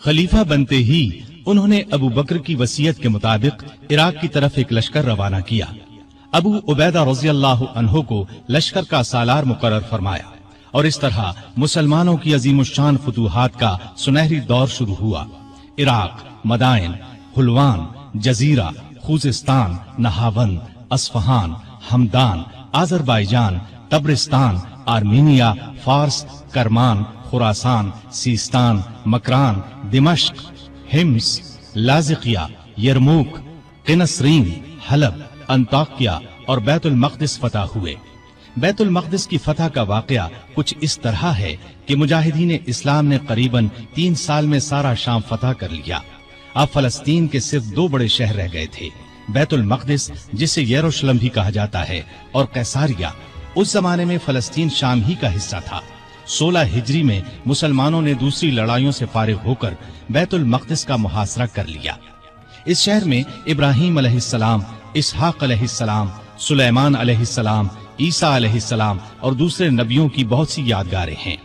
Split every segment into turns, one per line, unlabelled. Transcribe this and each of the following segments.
खलीफा बनते ही उन्होंने अबू बकर की वसीयत के मुताबिक इराक की तरफ एक लश्कर रवाना किया। अबू उबैदा रज़ियल्लाहु अन्हु को लश्कर का सालार मुकर्रर फरमाया और इस तरह मुसलमानों की अजीमुश्शान फुतूहात का सुनहरी दौर शुरू हुआ। Iraq, Madain, Hulwan, Jazira, Khuzistan, Nahavand, Isfahan, Hamadan, Azerbaijan, Tabaristan, Armenia, Fars, Kerman, Khurasan, Sistan, Makran, Dimashq, Hims, Latakia, Yarmouk, Qinnasrin, Halab, Antakya और बैतुल मक़दिस फतह हुए। बैतुल मक़दिस की फतह का वाक़या कुछ इस तरह है कि मुजाहिदीन इस्लाम ने करीबन 3 साल में सारा शाम फतह कर लिया। अब फलस्तीन के सिर्फ 2 बड़े शहर रह गए थे, बैतुल मक़दिस जिसे यरूशलेम भी कहा जाता है और कैसारिया। उस जमाने में फलस्तीन शाम ही का हिस्सा था। 16 हिजरी में मुसलमानों ने दूसरी लड़ाइयों से फारिग होकर बैतुल मक़दिस का मुहासरा कर लिया। इस शहर में इब्राहीम अलैहिस्सलाम, इसहाक अलैहिस्सलाम, सुलेमान अलैहिस्सलाम, ईसा अलैहिस्सलाम और दूसरे नबियों की बहुत सी यादगारें हैं।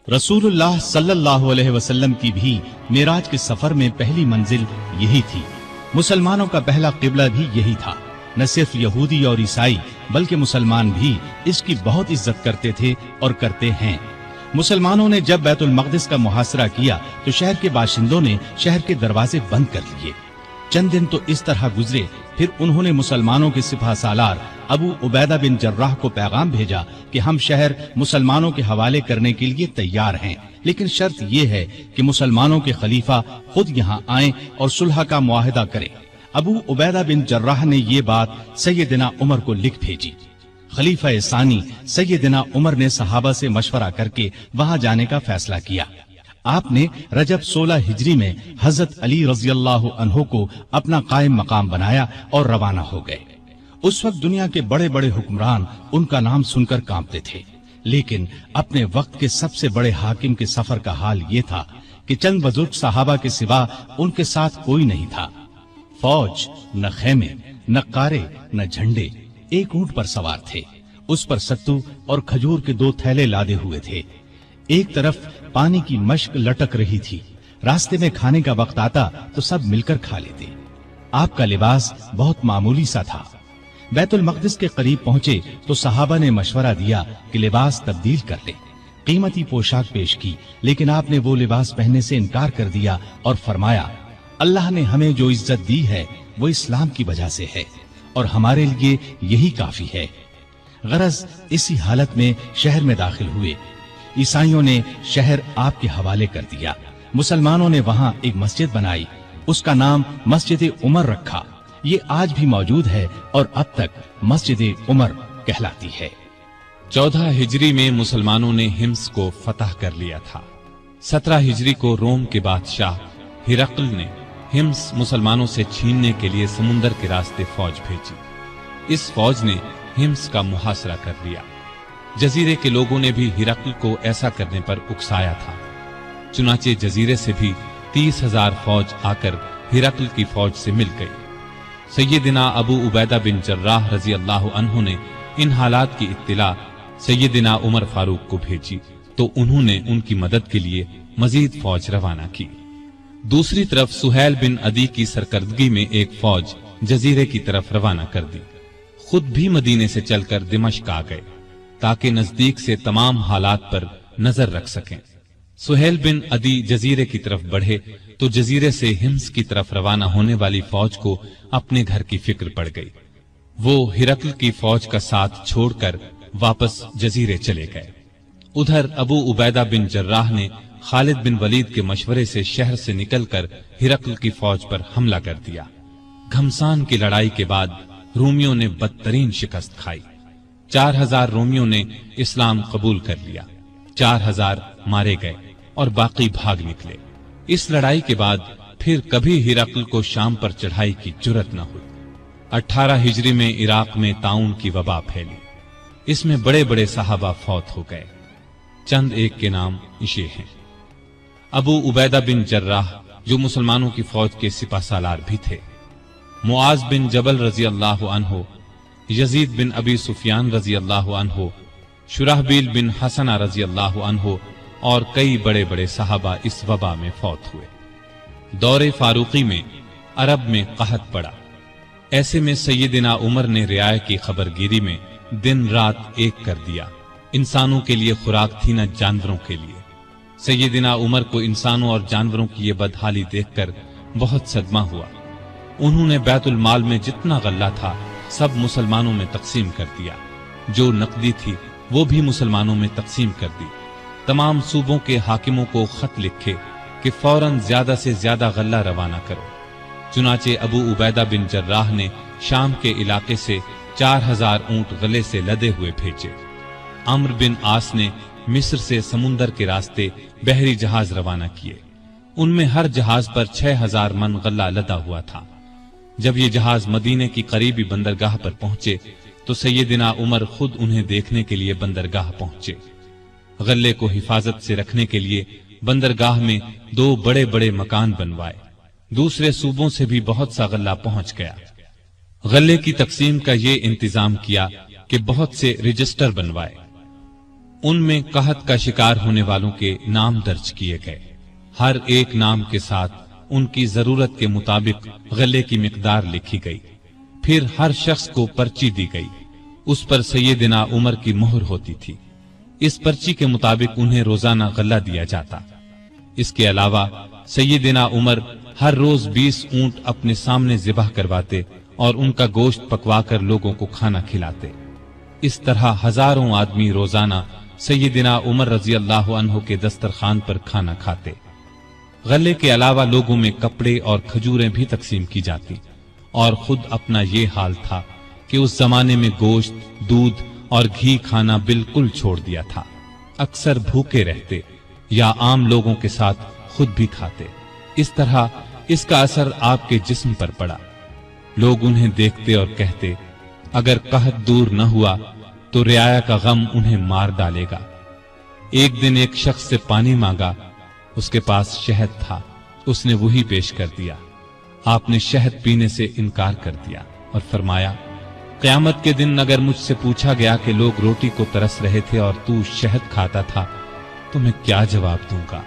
रसूलुल्लाह सल्लल्लाहु अलैहि वसल्लम की भी मेराज के सफर में पहली मंजिल यही थी। मुसलमानों का पहला किबला भी यही था। न सिर्फ यहूदी और ईसाई बल्कि मुसलमान भी इसकी बहुत इज्जत करते थे और करते हैं। मुसलमानों ने जब बैतुल मक़दिस का मुहासरा किया तो शहर के बाशिंदों ने शहर के दरवाजे बंद कर लिए। चंद दिन तो इस तरह गुजरे, फिर उन्होंने मुसलमानों के सिपह सालार अबू उबैदा बिन जर्राह को पैगाम भेजा कि हम शहर मुसलमानों के हवाले करने के लिए तैयार हैं, लेकिन शर्त यह है कि मुसलमानों के खलीफा खुद यहाँ आएं और सुलह का मुआहदा करें। अबू उबैदा बिन जर्राह ने ये बात सैयदना उमर को लिख भेजी। खलीफा सानी सैयदना उमर ने सहाबा से मशवरा करके वहां जाने का फैसला किया। आपने रजब 16 हिजरी में हजरत अली रज़ियल्लाहु अन्हु को अपना कायम मकाम बनाया और रवाना हो गए। उस वक्त दुनिया के बड़े बड़े हुक्मरान उनका नाम सुनकर कांपते थे, लेकिन अपने वक्त के सबसे बड़े हाकिम के सफर का हाल ये था कि चंद बुजुर्ग सहाबा के सिवा उनके साथ कोई नहीं था। फौज, न खेमे, न कारे, न झंडे, एक ऊंट पर सवार थे। उस पर सत्तू और खजूर के 2 थैले लादे हुए थे। एक तरफ पानी की मश्क लटक रही थी। रास्ते में खाने का वक्त आता तो सब मिलकर खा लेते। आपका लिबास बहुत मामूली सा था। बैतुल मक़दिस के करीब पहुंचे तो सहाबा ने मशवरा दिया कि लिबास तब्दील कर ले। कीमती पोशाक पेश की, लेकिन आपने वो लिबास पहनने से इनकार कर दिया और फरमाया, अल्लाह ने हमें जो इज्जत दी है वो इस्लाम की वजह से है और हमारे लिए यही काफी है। गरज इसी हालत में शहर में दाखिल हुए। ईसाइयों ने शहर आपके हवाले कर दिया। मुसलमानों ने वहां एक मस्जिद बनाई, उसका नाम मस्जिद उमर रखा। ये आज भी मौजूद है और अब तक मस्जिद उमर कहलाती है।
14 हिजरी में मुसलमानों ने हिम्स को फतह कर लिया था। 17 हिजरी को रोम के बादशाह हिरक्ल ने हिम्स मुसलमानों से छीनने के लिए समुंदर के रास्ते फौज भेजी। इस फौज ने हिम्स का मुहासरा कर लिया। जजीरे के लोगों ने भी हिरक्ल को ऐसा करने पर उकसाया था। चुनाचे जजीरे से भी 30,000 फौज आकर हिरक्ल की फौज से मिल गई। सैयदना अबू उबैदा बिन जर्राह रज़ी अल्लाहु अन्हु ने इन हालात की इत्तिला सैयदना उमर फारूक को भेजी तो उन्होंने उनकी मदद के लिए मजीद फौज रवाना की। दूसरी तरफ सुहैल बिन अदी की सरकर्दगी में एक फौज जजीरे की तरफ रवाना कर दी। खुद भी मदीने से चलकर दिमश्क आ गए ताकि नजदीक से तमाम हालात पर नजर रख सकें। सुहैल बिन अदी जजीरे की तरफ बढ़े तो जजीरे से हिम्स की तरफ रवाना होने वाली फौज को अपने घर की फिक्र पड़ गई। वो हिरक्ल की फौज का साथ छोड़कर वापस जजीरे चले गए। उधर अबू उबैदा बिन जर्राह ने खालिद बिन वलीद के मशवरे से शहर से निकलकर हिरक्ल की फौज पर हमला कर दिया। घमसान की लड़ाई के बाद रोमियों ने बदतरीन शिकस्त खाई। 4000 रोमियों ने इस्लाम कबूल कर लिया, 4000 मारे गए और बाकी भाग निकले। इस लड़ाई के बाद फिर कभी हिरक्ल को शाम पर चढ़ाई की जुर्रत न हुई। 18 हिजरी में इराक में ताउन की वबा फैली। इसमें बड़े बड़े सहाबा फौत हो गए। चंद एक के नाम ये हैं। अबू उबैदा बिन जर्राह जो मुसलमानों की फौज के सिपा सालार भी थे, मुआज बिन जबल रजी अल्लाह अन्हो, यजीद बिन अबी सुफियान रजी अल्लाह अन्हो, शुराहबील बिन हसना रजी अल्लाह अन्हो और कई बड़े बड़े सहाबा इस वबा में फौत हुए। دور فاروقی میں عرب میں قحط پڑا۔ ایسے میں سیدنا عمر نے رعایا کی خبرگیری میں دن رات ایک کر دیا۔ انسانوں کے لیے خوراک تھی نہ جانوروں کے لیے۔ سیدنا عمر کو انسانوں اور جانوروں کی یہ بدحالی دیکھ کر بہت صدمہ ہوا۔ انہوں نے بیت المال میں جتنا غلہ تھا سب مسلمانوں میں تقسیم کر دیا، جو نقدی تھی وہ بھی مسلمانوں میں تقسیم کر دی۔ تمام صوبوں کے حاکموں کو خط لکھے کہ فوراً زیادہ سے زیادہ غلہ روانہ کرو۔ چنانچہ ابو عبیدہ بن جراح نے شام کے علاقے سے 4000 اونٹ غلے سے لدے ہوئے بھیجے۔ عمرو بن عاص نے مصر سے سمندر کے راستے بحری جہاز روانہ کیے۔ ان میں ہر جہاز پر 6000 من غلہ لدا ہوا تھا۔ جب یہ جہاز مدینے کی قریبی بندرگاہ پر پہنچے تو سیدنا عمر خود انہیں دیکھنے کے لیے بندرگاہ پہنچے۔ غلے کو حفاظت سے رکھنے کے لیے بندرگاہ میں 2 بڑے بڑے مکان بنوائے۔ دوسرے صوبوں سے بھی بہت سا غلہ پہنچ گیا۔ غلے کی تقسیم کا یہ انتظام کیا کہ بہت سے رجسٹر بنوائے۔ ان میں قحط کا شکار ہونے والوں کے نام درج کیے گئے۔ ہر ایک نام کے ساتھ ان کی ضرورت کے مطابق غلے کی مقدار لکھی گئی۔ پھر ہر شخص کو پرچی دی گئی، اس پر سیدنا عمر کی مہر ہوتی تھی۔ اس پرچی کے مطابق انہیں روزانہ غلہ دیا جاتا۔ اس کے علاوہ سیدنا عمر ہر روز 20 اونٹ اپنے سامنے ذبح کرواتے اور ان کا گوشت پکوا کر لوگوں کو کھانا کھلاتے۔ اس طرح ہزاروں آدمی روزانہ سیدنا عمر رضی اللہ عنہ کے دسترخوان پر کھانا کھاتے۔ غلے کے علاوہ لوگوں میں کپڑے اور کھجوریں بھی تقسیم کی جاتی، اور خود اپنا یہ حال تھا کہ اس زمانے میں گوشت، دودھ اور گھی کھانا بالکل چھوڑ دیا تھا۔ اکثر بھوکے رہتے یا عام لوگوں کے ساتھ خود بھی کھاتے۔ اس طرح اس کا اثر آپ کے جسم پر پڑا۔ لوگ انہیں دیکھتے اور کہتے، اگر قحط دور نہ ہوا تو رعایا کا غم انہیں مار ڈالے گا۔ ایک دن ایک شخص سے پانی مانگا، اس کے پاس شہد تھا، اس نے وہی پیش کر دیا۔ آپ نے شہد پینے سے انکار کر دیا اور فرمایا، قیامت کے دن اگر مجھ سے پوچھا گیا کہ لوگ روٹی کو ترس رہے تھے اور تو شہد کھاتا تھا تو میں کیا جواب دوں گا؟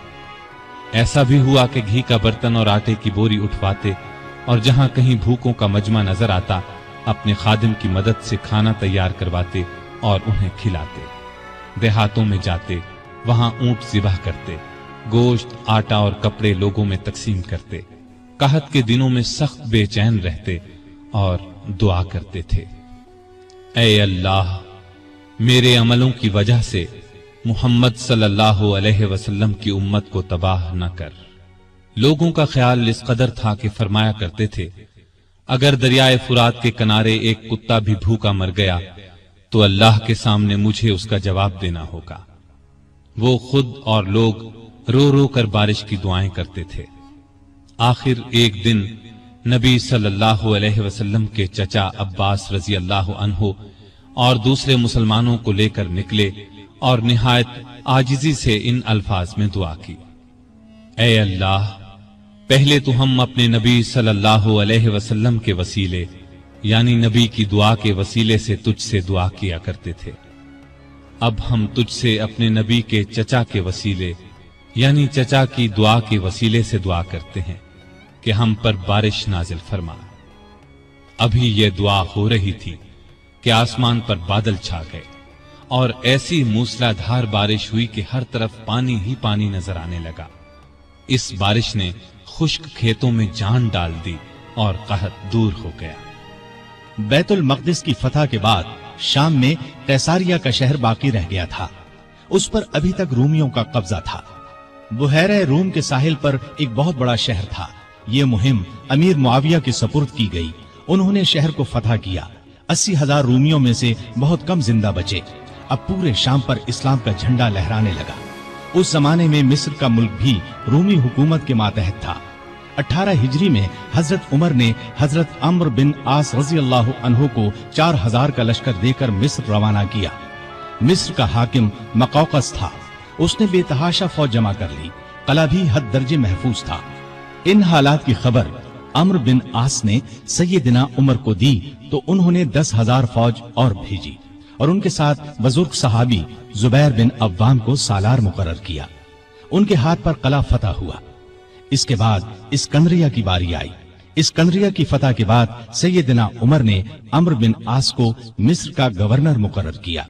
ایسا بھی ہوا کہ گھی کا برتن اور آٹے کی بوری اٹھواتے اور جہاں کہیں بھوکوں کا مجمع نظر آتا اپنے خادم کی مدد سے کھانا تیار کرواتے اور انہیں کھلاتے۔ دیہاتوں میں جاتے، وہاں اونٹ ذبح کرتے، گوشت، آٹا اور کپڑے لوگوں میں تقسیم کرتے۔ قحط کے دنوں میں سخت بے چین رہتے اور دعا کرتے تھے، اے اللہ، میرے عملوں کی وجہ سے محمد صلی اللہ علیہ وسلم کی امت کو تباہ نہ کر۔ لوگوں کا خیال اس قدر تھا کہ فرمایا کرتے تھے، اگر دریائے فرات کے کنارے ایک کتا بھی بھوکا مر گیا تو اللہ کے سامنے مجھے اس کا جواب دینا ہوگا۔ وہ خود اور لوگ رو رو کر بارش کی دعائیں کرتے تھے۔ آخر ایک دن نبی صلی اللہ علیہ وسلم کے چچا عباس رضی اللہ عنہ اور دوسرے مسلمانوں کو لے کر نکلے اور نہایت عاجزی سے ان الفاظ میں دعا کی، اے اللہ، پہلے تو ہم اپنے نبی صلی اللہ علیہ وسلم کے وسیلے یعنی نبی کی دعا کے وسیلے سے تجھ سے دعا کیا کرتے تھے، اب ہم تجھ سے اپنے نبی کے چچا کے وسیلے یعنی چچا کی دعا کے وسیلے سے دعا کرتے ہیں کہ ہم پر بارش نازل فرما۔ ابھی یہ دعا ہو رہی تھی کہ آسمان پر بادل چھا گئے اور ایسی موسلا دھار بارش ہوئی کہ ہر طرف پانی ہی پانی نظر آنے لگا۔ اس بارش نے خشک کھیتوں میں جان ڈال دی اور قحط دور ہو گیا۔
بیت المقدس کی فتح کے بعد شام میں قیصاریہ کا شہر باقی رہ گیا تھا، اس پر ابھی تک رومیوں کا قبضہ تھا۔ بحیرہ روم کے ساحل پر ایک بہت بڑا شہر تھا۔ یہ مہم امیر معاویہ کے سپرد کی گئی۔ انہوں نے شہر کو فتح کیا۔ 80,000 رومیوں میں سے بہت کم زندہ بچے۔ اب پورے شام پر اسلام کا جھنڈا لہرانے لگا۔ اس زمانے میں مصر کا ملک بھی رومی حکومت کے ماتحت تھا۔ 18 ہجری میں حضرت عمر نے حضرت عمرو بن عاص رضی اللہ عنہ کو 4000 کا لشکر دے کر مصر روانہ کیا۔ مصر کا حاکم مقوقس تھا، اس نے بے تحاشا فوج جمع کر لی۔ قلعہ بھی حد درجے محفوظ تھا۔ ان حالات کی خبر عمرو بن عاص نے سیدنا عمر کو دی تو انہوں نے 10,000 فوج اور بھیجی اور ان کے ساتھ بزرگ صحابی زبیر بن عوام کو سالار مقرر کیا۔ ان کے ہاتھ پر قلعہ فتح ہوا۔ اس کے بعد اسکندریہ کی باری آئی۔ اسکندریہ کی فتح کے بعد سیدنا عمر نے عمرو بن عاص کو مصر کا گورنر مقرر کیا۔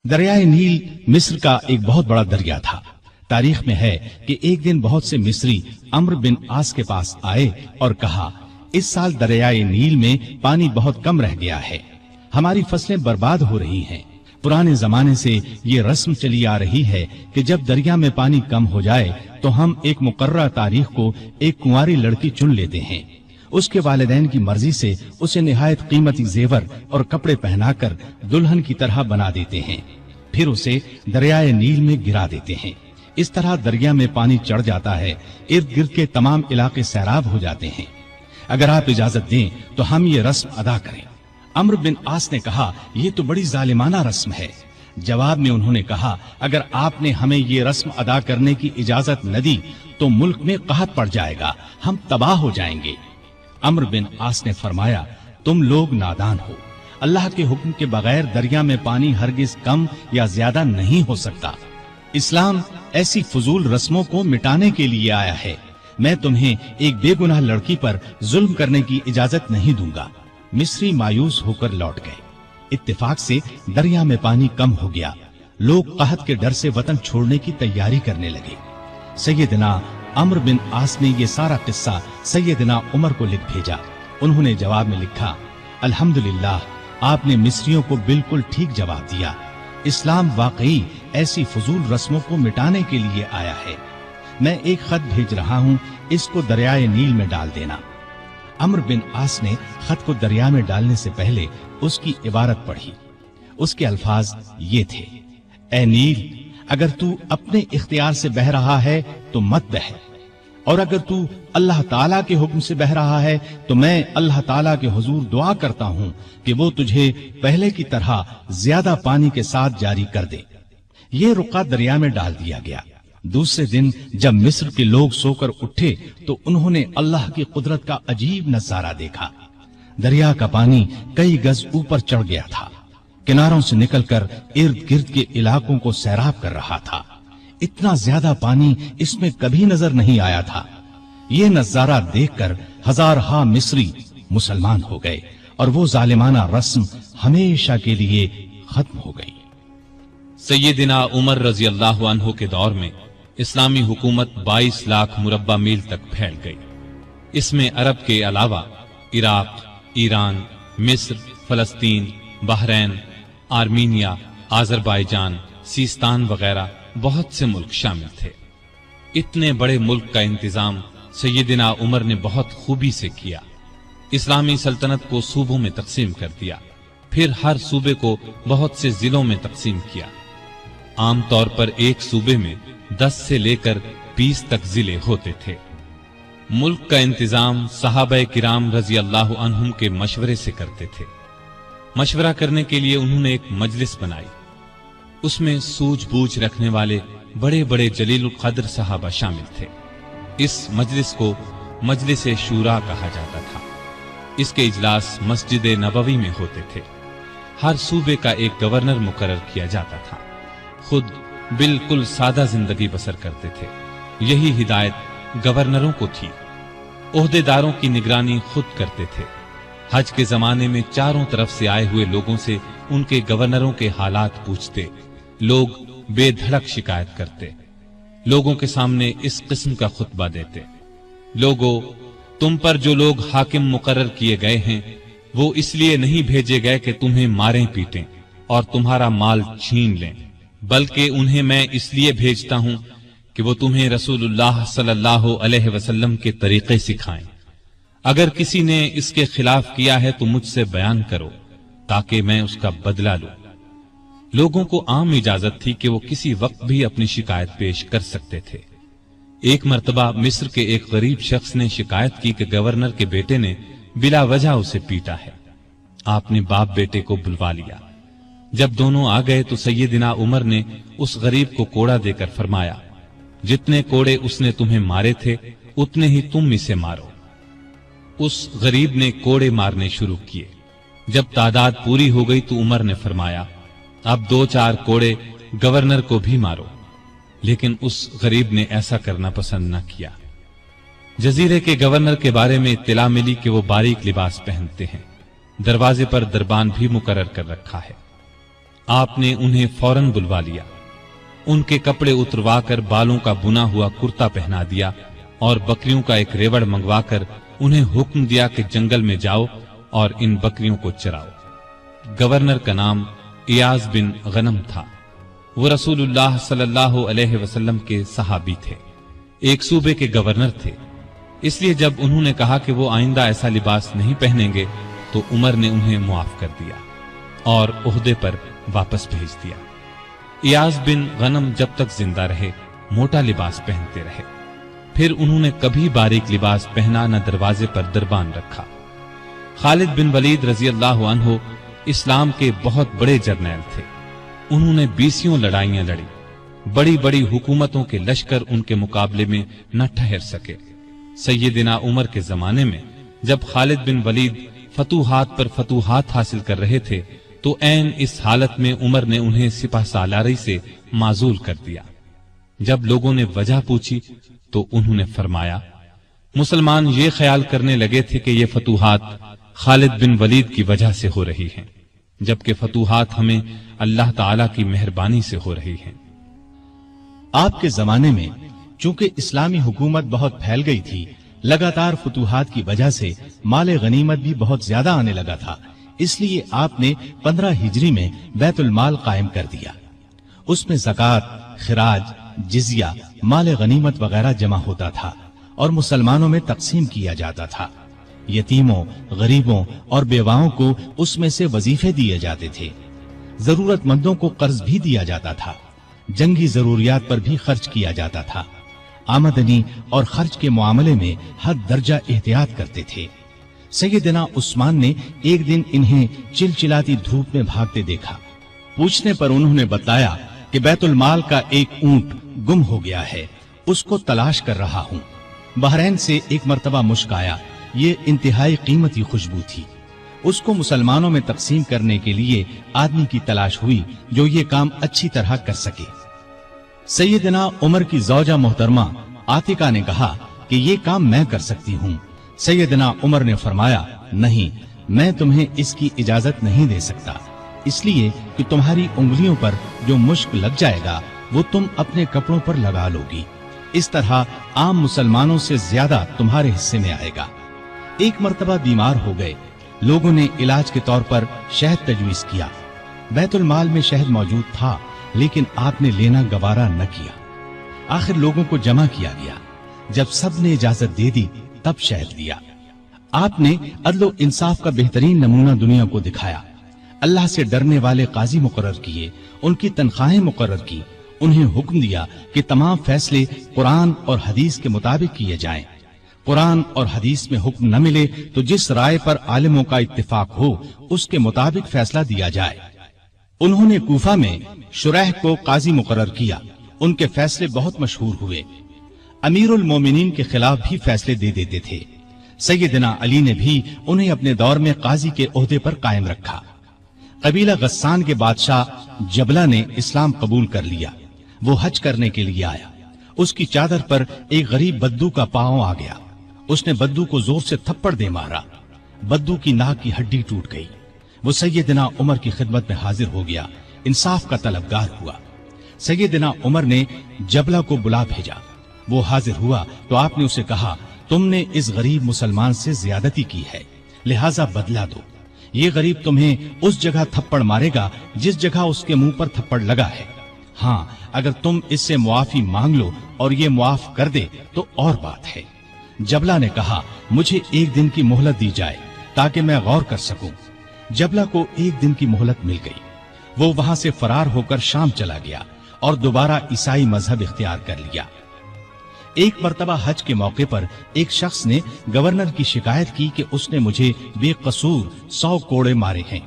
دریائے نیل مصر کا ایک بہت بڑا دریا تھا۔ تاریخ میں ہے کہ ایک دن بہت سے مصری عمرو بن عاص کے پاس آئے اور کہا، اس سال دریائے نیل میں پانی بہت کم رہ گیا ہے، ہماری فصلیں برباد ہو رہی ہیں۔ پرانے زمانے سے یہ رسم چلی آ رہی ہے کہ جب دریا میں پانی کم ہو جائے تو ہم ایک مقررہ تاریخ کو ایک کنواری لڑکی چن لیتے ہیں، اس کے والدین کی مرضی سے اسے نہایت قیمتی زیور اور کپڑے پہنا کر دلہن کی طرح بنا دیتے ہیں، پھر اسے دریائے نیل میں گرا دیتے ہیں۔ اس طرح دریا میں پانی چڑھ جاتا ہے، ارد گرد کے تمام علاقے سیراب ہو جاتے ہیں۔ اگر آپ اجازت دیں تو ہم یہ رسم ادا کریں۔ عمرو بن عاص نے کہا، یہ تو بڑی ظالمانہ رسم ہے۔ جواب میں انہوں نے کہا، اگر آپ نے ہمیں یہ رسم ادا کرنے کی اجازت نہ دی تو ملک میں قحط پڑ جائے گا، ہم تباہ ہو جائیں گے۔ عمرو بن عاص نے فرمایا، تم لوگ نادان ہو، اللہ کے حکم کے بغیر دریا میں پانی ہرگز کم یا زیادہ نہیں ہو سکتا۔ اسلام ایسی فضول رسموں کو مٹانے کے لیے آیا ہے۔ میں تمہیں ایک بے گناہ لڑکی پر ظلم کرنے کی اجازت نہیں دوں گا۔ مصری مایوس ہو کر لوٹ گئے۔ اتفاق سے دریا میں پانی کم ہو گیا، لوگ قحط کے ڈر سے وطن چھوڑنے کی تیاری کرنے لگے۔ سیدنا عمرو بن عاص نے یہ سارا قصہ سیدنا عمر کو لکھ بھیجا۔ انہوں نے جواب میں لکھا، الحمدللہ، آپ نے مصریوں کو بالکل ٹھیک جواب دیا۔ اسلام واقعی ایسی فضول رسموں کو مٹانے کے لیے آیا ہے۔ میں ایک خط بھیج رہا ہوں، اس کو دریائے نیل میں ڈال دینا۔ عمرو بن عاص نے خط کو دریا میں ڈالنے سے پہلے اس کی عبارت پڑھی۔ اس کے الفاظ یہ تھے، اے نیل، اگر تو اپنے اختیار سے بہہ رہا ہے تو مت بہہ، اور اگر تو اللہ تعالیٰ کے حکم سے بہہ رہا ہے تو میں اللہ تعالیٰ کے حضور دعا کرتا ہوں کہ وہ تجھے پہلے کی طرح زیادہ پانی کے ساتھ جاری کر دے۔ یہ رقعہ دریا میں ڈال دیا گیا۔ دوسرے دن جب مصر کے لوگ سو کر اٹھے تو انہوں نے اللہ کی قدرت کا عجیب نظارہ دیکھا۔ دریا کا پانی کئی گز اوپر چڑھ گیا تھا، کناروں سے نکل کر ارد گرد کے علاقوں کو سیراب کر رہا تھا۔ اتنا زیادہ پانی اس میں کبھی نظر نہیں آیا تھا۔ یہ نظارہ دیکھ کر ہزارہا مصری مسلمان ہو گئے اور وہ ظالمانہ رسم ہمیشہ کے لیے ختم ہو گئی۔
سیدنا عمر رضی اللہ عنہ کے دور میں اسلامی حکومت 22 لاکھ مربع میل تک پھیل گئی۔ اس میں عرب کے علاوہ عراق، ایران، مصر، فلسطین، بحرین، آرمینیا، آذربائیجان، سیستان وغیرہ بہت سے ملک شامل تھے۔ اتنے بڑے ملک کا انتظام سیدنا عمر نے بہت خوبی سے کیا۔ اسلامی سلطنت کو صوبوں میں تقسیم کر دیا، پھر ہر صوبے کو بہت سے ضلعوں میں تقسیم کیا۔ عام طور پر ایک صوبے میں 10 سے لے کر 20 تک ضلع ہوتے تھے۔ ملک کا انتظام صحابہ کرام رضی اللہ عنہم کے مشورے سے کرتے تھے۔ مشورہ کرنے کے لیے انہوں نے ایک مجلس بنائی۔ اس میں سوجھ بوجھ رکھنے والے بڑے بڑے جلیل القدر صحابہ شامل تھے۔ اس مجلس کو مجلس شورا کہا جاتا تھا۔ اس کے اجلاس مسجد نبوی میں ہوتے تھے۔ ہر صوبے کا ایک گورنر مقرر کیا جاتا تھا۔ خود بالکل سادہ زندگی بسر کرتے تھے۔ یہی ہدایت گورنروں کو تھی۔ عہدے داروں کی نگرانی خود کرتے تھے۔ حج کے زمانے میں چاروں طرف سے آئے ہوئے لوگوں سے ان کے گورنروں کے حالات پوچھتے، لوگ بے دھڑک شکایت کرتے، لوگوں کے سامنے اس قسم کا خطبہ دیتے، لوگوں، تم پر جو لوگ حاکم مقرر کیے گئے ہیں وہ اس لیے نہیں بھیجے گئے کہ تمہیں ماریں پیٹیں اور تمہارا مال چھین لیں، بلکہ انہیں میں اس لیے بھیجتا ہوں کہ وہ تمہیں رسول اللہ صلی اللہ علیہ وسلم کے طریقے سکھائیں۔ اگر کسی نے اس کے خلاف کیا ہے تو مجھ سے بیان کرو تاکہ میں اس کا بدلہ لوں۔ لوگوں کو عام اجازت تھی کہ وہ کسی وقت بھی اپنی شکایت پیش کر سکتے تھے۔ ایک مرتبہ مصر کے ایک غریب شخص نے شکایت کی کہ گورنر کے بیٹے نے بلا وجہ اسے پیٹا ہے۔ آپ نے باپ بیٹے کو بلوا لیا۔ جب دونوں آ گئے تو سیدنا عمر نے اس غریب کو کوڑا دے کر فرمایا، جتنے کوڑے اس نے تمہیں مارے تھے اتنے ہی تم اسے مارو۔ اس غریب نے کوڑے مارنے شروع کیے۔ جب تعداد پوری ہو گئی تو عمر نے فرمایا، اب 2-4 کوڑے گورنر کو بھی مارو، لیکن اس غریب نے ایسا کرنا پسند نہ کیا۔ जजीरे के गवर्नर के बारे में इत्तला मिली कि वो बारीक लिबास पहनते हैं। दरवाजे पर दरबान भी मुकर्रर कर रखा है। आपने उन्हें फौरन बुलवा लिया, उनके कपड़े उतरवाकर बालों का बुना हुआ कुर्ता पहना दिया और बकरियों का एक रेवड़ मंगवाकर उन्हें हुक्म दिया कि जंगल में जाओ और इन बकरियों को चराओ। गवर्नर का नाम इयाज बिन गनम था। वो रसूलुल्लाह सल्लल्लाहु अलैहि वसल्लम के सहाबी थे, एक सूबे के गवर्नर थे। इसलिए जब उन्होंने कहा कि वो आइंदा ऐसा लिबास नहीं पहनेंगे तो उमर ने उन्हें मुआफ कर दिया और ओहदे पर वापस भेज दिया। इयाज बिन गनम जब तक जिंदा रहे मोटा लिबास पहनते रहे। फिर उन्होंने कभी बारीक लिबास पहना न दरवाजे पर दरबान रखा। खालिद बिन वलीद रजी अल्लाह अन्हु इस्लाम के बहुत बड़े जर्नैल थे। उन्होंने 20 लड़ाइयां लड़ी। बड़ी बड़ी हुकूमतों के लश्कर उनके मुकाबले में न ठहर सके। सैयदना उमर के जमाने में जब खालिद बिन वलीद फतूहात पर फतूहात हासिल कर रहे थे तो ऐन इस हालत में उमर ने उन्हें सिपह सालारी से माजूल कर दिया। जब लोगों ने वजह पूछी तो उन्होंने फरमाया, मुसलमान ये ख्याल करने लगे थे कि ये फतूहात खालिद बिन वलीद की वजह से हो रही हैं, जबकि फतूहात हमें अल्लाह ताला की मेहरबानी से हो रही हैं।
आपके जमाने में चूंकि इस्लामी हुकूमत बहुत फैल गई थी, लगातार फतूहात की वजह से माले गनीमत भी बहुत ज्यादा आने लगा था। इसलिए आपने 15 हिजरी में बैतुल माल कायम कर दिया। उसमें ज़कात, खिराज, जिजिया, माले गनीमत वगैरह जमा होता था और मुसलमानों में तकसीम किया जाता था। यतीमों, गरीबों और बेवाओं को उसमें से वजीफे दिए जाते थे। जरूरतमंदों को कर्ज भी दिया जाता था। जंगी जरूरियात पर भी खर्च किया जाता था। आमदनी और खर्च के मामले में हर दर्जा एहतियात करते थे। सैयदना उस्मान ने एक दिन इन्हें चिलचिलाती धूप में भागते देखा। पूछने पर उन्होंने बताया कि बैतुल माल का एक ऊंट गुम हो गया है, उसको तलाश कर रहा हूं। बहरैन से एक मर्तबा मुश्क आया। ये इंतहाई कीमती खुशबू थी। उसको मुसलमानों में तकसीम करने के लिए आदमी की तलाश हुई जो ये काम अच्छी तरह कर सके। सैयदना उमर की जौजा मोहतरमा आतिका ने कहा कि ये काम मैं कर सकती हूँ। सैयदना उमर ने फरमाया, नहीं, मैं तुम्हें इसकी इजाजत नहीं दे सकता, इसलिए कि तुम्हारी उंगलियों पर जो मुश्क लग जाएगा वो तुम अपने कपड़ों पर लगा लोगी। इस तरह आम मुसलमानों से ज्यादा तुम्हारे हिस्से में आएगा। एक मर्तबा बीमार हो गए। लोगों ने इलाज के तौर पर शहद तजवीज किया। बैतुल माल में शहद मौजूद था, लेकिन आपने लेना गवारा न किया। आखिर लोगों को जमा किया गया। जब सब ने इजाजत दे दी तब शहद दिया। आपने अदलो इंसाफ का बेहतरीन नमूना दुनिया को दिखाया। अल्लाह से डरने वाले काजी मुकर्रर किए, उनकी तनख्वाहें मुकर्रर की। उन्हें हुक्म दिया कि तमाम फैसले कुरान और हदीस के मुताबिक किए जाएं। कुरान और हदीस में हुक्म न मिले तो जिस राय पर आलिमों का इत्तिफाक हो उसके मुताबिक फैसला दिया जाए। उन्होंने कूफा में शुरैह को काजी मुकर्रर किया। उनके फैसले बहुत मशहूर हुए। अमीरुल मोमिनीन के खिलाफ भी फैसले दे देते थे। सैयदना अली ने भी उन्हें अपने दौर में काजी के ओहदे पर कायम रखा। कबीला गस्सान के बादशाह जबला ने इस्लाम कबूल कर लिया। वो हज करने के लिए आया। उसकी चादर पर एक गरीब बद्दू का पांव आ गया। उसने बद्दू को जोर से थप्पड़ दे मारा। बद्दू की नाक की हड्डी टूट गई। वो सैयदना उमर की खिदमत में हाजिर हो गया, इंसाफ का तलबगार हुआ। सैयदना उमर ने जबला को बुला भेजा। वो हाजिर हुआ तो आपने उसे कहा, तुमने इस गरीब मुसलमान से ज्यादती की है, लिहाजा बदला दो। ये गरीब तुम्हें उस जगह थप्पड़ मारेगा जिस जगह उसके मुंह पर थप्पड़ लगा है। हाँ, अगर तुम इससे मुआफी मांग लो और ये मुआफ कर दे तो और बात है। जबला ने कहा, मुझे एक दिन की मोहलत दी जाए ताकि मैं गौर कर सकूं। जबला को एक दिन की मोहलत मिल गई। वो वहां से फरार होकर शाम चला गया और दोबारा ईसाई मजहब इख्तियार कर लिया। एक मर्तबा हज के मौके पर एक शख्स ने गवर्नर की शिकायत की कि उसने मुझे बेकसूर 100 कोड़े मारे हैं।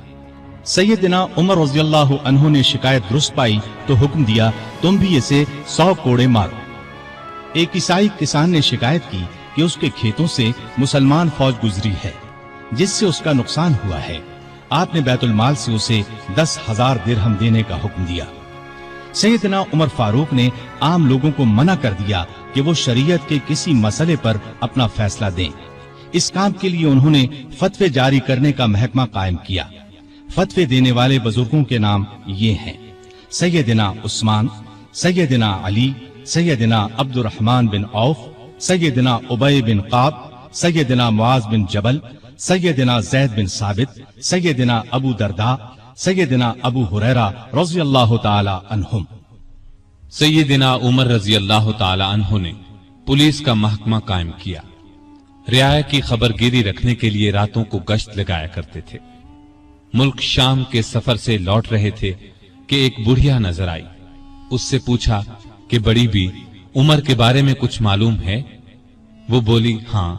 सैयदना उमर रज़ियल्लाहु अन्हु ने शिकायत दुरुस्त पाई तो हुक्म दिया, तुम भी इसे 100 कोड़े मारो। एक ईसाई किसान ने शिकायत की कि उसके खेतों से मुसलमान फौज गुजरी है जिससे उसका नुकसान हुआ है। आपने बैतुल माल से उसे 10,000 दिरहम देने का हुक्म दिया। सैयदना उमर फारूक ने आम लोगों को मना कर दिया कि वो शरीयत के किसी मसले पर अपना फैसला दें। इस काम के लिए उन्होंने फतवे जारी करने का महकमा कायम किया। फतवे देने वाले बुजुर्गों के नाम ये हैं: सैयदना उस्मान, सैयदना अली, सैयदना अब्दुर्रहमान बिन औफ, सैयदना उबय बिन काब, सैयदना मुआज बिन जबल, सैयदना जैद बिन साबित, सैयदना अबू दरदा, सैयदना अबू हुरैरा रज़ियल्लाहु ताला अन्हुम।
सैयदना उमर रज़ियल्लाहु ताला अन्हु ने पुलिस का महकमा कायम किया। रियाया की खबरगिरी रखने के लिए रातों को गश्त लगाया करते थे। मुल्क शाम के सफर से लौट रहे थे कि एक बुढ़िया नजर आई। उससे पूछा कि बड़ी बी, उमर के बारे में कुछ मालूम है? वो बोली, हां,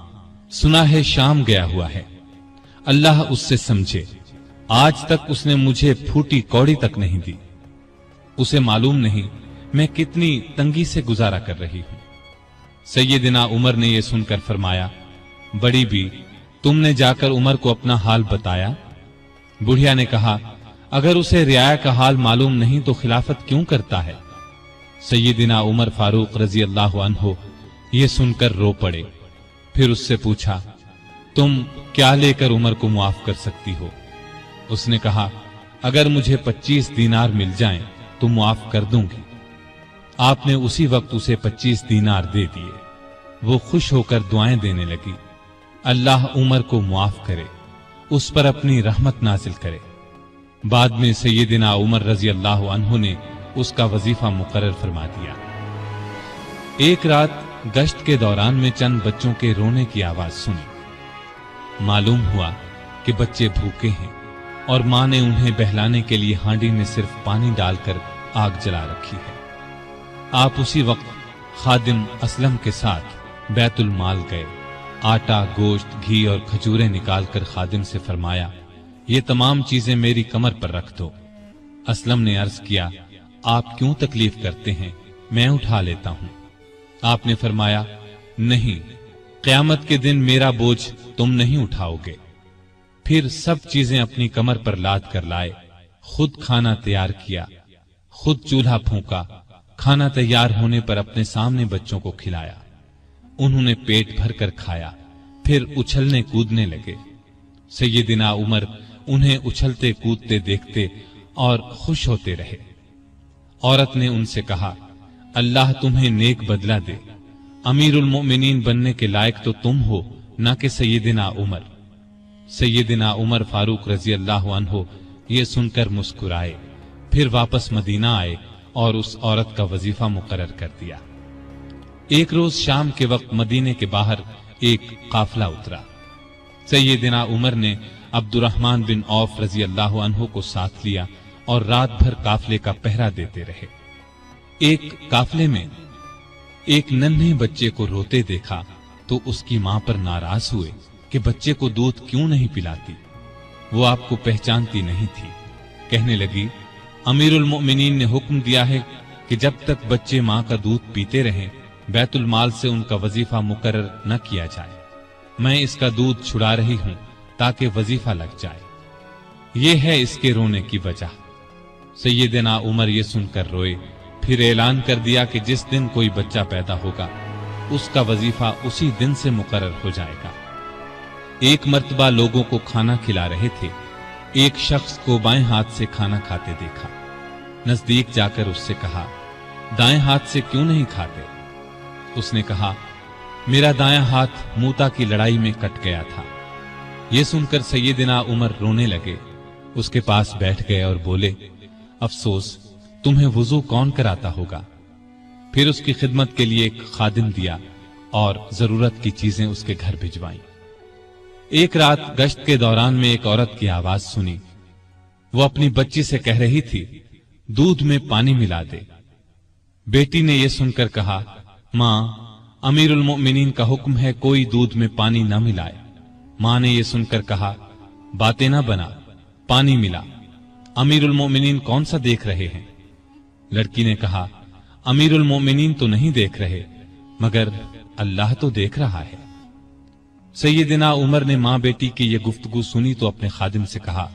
सुना है शाम गया हुआ है। अल्लाह उससे समझे, आज तक उसने मुझे फूटी कौड़ी तक नहीं दी। उसे मालूम नहीं मैं कितनी तंगी से गुजारा कर रही हूं। सैयदना उमर ने यह सुनकर फरमाया, बड़ी बी, तुमने जाकर उमर को अपना हाल बताया? बुढ़िया ने कहा, अगर उसे रियाया का हाल मालूम नहीं तो खिलाफत क्यों करता है? सैयदना उमर फारूक रज़ियल्लाहु अन्हु ये सुनकर रो पड़े। फिर उससे पूछा, तुम क्या लेकर उमर को मुआफ कर सकती हो? उसने कहा, अगर मुझे 25 दीनार मिल जाएं तो मुआफ कर दूंगी। आपने उसी वक्त उसे 25 दीनार दे दिए। वो खुश होकर दुआएं देने लगी, अल्लाह उमर को मुआफ करे, उस पर अपनी रहमत नाजिल करे। बाद में सैयदना उमर रज़ियल्लाहु अन्हु ने उसका वजीफा मुकर्रर फरमा दिया। एक रात गश्त के दौरान में चंद बच्चों के रोने की आवाज सुनी। मालूम हुआ कि बच्चे भूखे हैं और मां ने उन्हें बहलाने के लिए हांडी में सिर्फ पानी डालकर आग जला रखी है। आप उसी वक्त खादिम असलम के साथ बैतुल माल गए। आटा, गोश्त, घी और खजूरें निकालकर खादिम से फरमाया, ये तमाम चीजें मेरी कमर पर रख दो। असलम ने अर्ज किया, आप क्यों तकलीफ करते हैं, मैं उठा लेता हूं। आपने फरमाया, नहीं, क़यामत के दिन मेरा बोझ तुम नहीं उठाओगे। फिर सब चीजें अपनी कमर पर लाद कर लाए। खुद खाना तैयार किया, खुद चूल्हा फूंका। खाना तैयार होने पर अपने सामने बच्चों को खिलाया। उन्होंने पेट भर कर खाया, फिर उछलने कूदने लगे। सैयदना उमर उन्हें उछलते कूदते देखते और खुश होते रहे। औरत ने उनसे कहा, अल्लाह तुम्हें नेक बदला दे। अमीरुल मोमिनीन बनने के लायक तो तुम हो, न कि सैयदना उमर। सैयदना उमर फारूक रज़ियल्लाहु अन्हु ये सुनकर मुस्कुराए, फिर वापस मदीना आए और उस औरत का वजीफा मुकर्रर कर दिया। एक रोज शाम के वक्त मदीने के बाहर एक काफिला उतरा। सैयदना उमर ने अब्दुर्रहमान बिन औफ रज़ियल्लाहु अन्हु को साथ लिया और रात भर काफिले का पहरा देते रहे। एक काफिले में एक नन्हे बच्चे को रोते देखा तो उसकी मां पर नाराज हुए कि बच्चे को दूध क्यों नहीं पिलाती। वो आपको पहचानती नहीं थी। कहने लगी, अमीरुल मोमिनीन ने हुक्म दिया है कि जब तक बच्चे मां का दूध पीते रहें बैतुल माल से उनका वजीफा मुकर्रर न किया जाए। मैं इसका दूध छुड़ा रही हूं ताकि वजीफा लग जाए। ये है इसके रोने की वजह। सैयदना उमर ये सुनकर रोए, फिर ऐलान कर दिया कि जिस दिन कोई बच्चा पैदा होगा उसका वजीफा उसी दिन से मुकर्रर हो जाएगा। एक मर्तबा लोगों को खाना खिला रहे थे। एक शख्स को बाएं हाथ से खाना खाते देखा। नजदीक जाकर उससे कहा, दाएं हाथ से क्यों नहीं खाते? उसने कहा, मेरा दायां हाथ मूता की लड़ाई में कट गया था। यह सुनकर सैयदना उमर रोने लगे। उसके पास बैठ गए और बोले, अफसोस, तुम्हें वुजू कौन कराता होगा? फिर उसकी खिदमत के लिए एक खादिम दिया और जरूरत की चीजें उसके घर भिजवाईं। एक रात गश्त के दौरान में एक औरत की आवाज सुनी। वो अपनी बच्ची से कह रही थी, दूध में पानी मिला दे। बेटी ने यह सुनकर कहा, मां, अमीरुल मोमिनीन का हुक्म है कोई दूध में पानी न मिलाए। मां ने यह सुनकर कहा, बातें ना बना, पानी मिला। अमीरुल मोमिनीन कौन सा देख रहे हैं? लड़की ने कहा, अमीरुल मोमिनीन तो नहीं देख रहे, मगर अल्लाह तो देख रहा है। सैयदना उमर ने मां बेटी की यह गुफ्तगू सुनी तो अपने खादिम से कहा,